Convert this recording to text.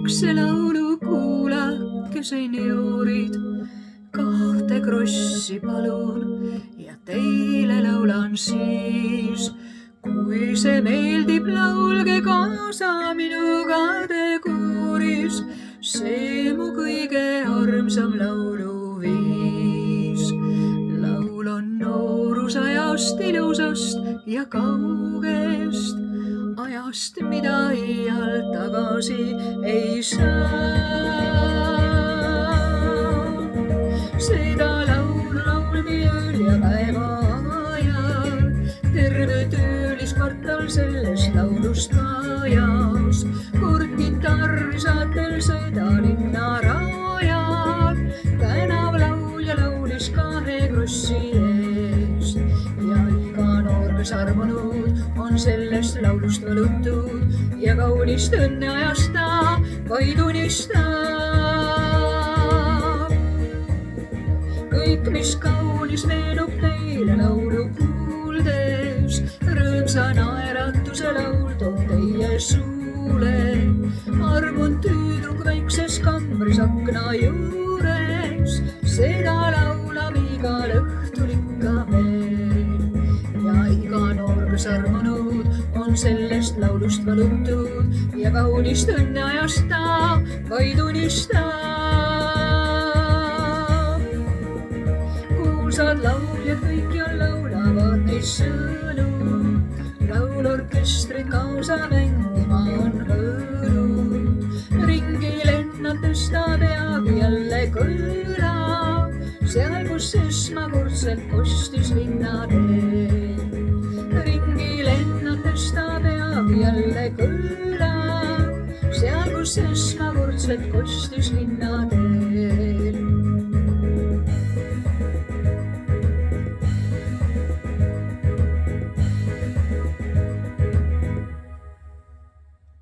see laulu kuulake, senioorid, 2 krossi palun ja teile laulan siis. Kui see meeldib, laulge kaasa minuga te kooris, see mu kõige armsam lauluviis. Laul on noorusajast, ilusast ja kaugest, ajast, mida iial tagasi ei saa. Seda laulu lauldi ööl ja päeva ajal, terve tööliskvartal sellest laulust vajas. Kord kitarri saatel seda linna rajal, tänav laulja laulis 2 krossi eest. Ja iga noor, kes armunud, on sellest laulust võlutud ja kaunist õnneajast ta vaid unistab. Kõik, mis kaunis meenub teile laulu kuuldes, rõõmsa naeratuse laul toob teie suule. Armunud tüdruk väikses kambris akna juures, seda laulab igal õhtul ikka veel. Ja iga noor, kes armunud, on sellest laulust võlutud ja kaunist õnneajast ta vaid unistab. Kuulsad lauljad kõikjal laulavad neist sõnu, laulorkestrid kaasa mängima on hõõnud. Ringi lennates ta peagi jälle kõlab, seal, kus esmakordselt kostis linnateel. Ringi lennates ta peagi jälle kõlab, seal, kus esmakordselt kostis linnateel.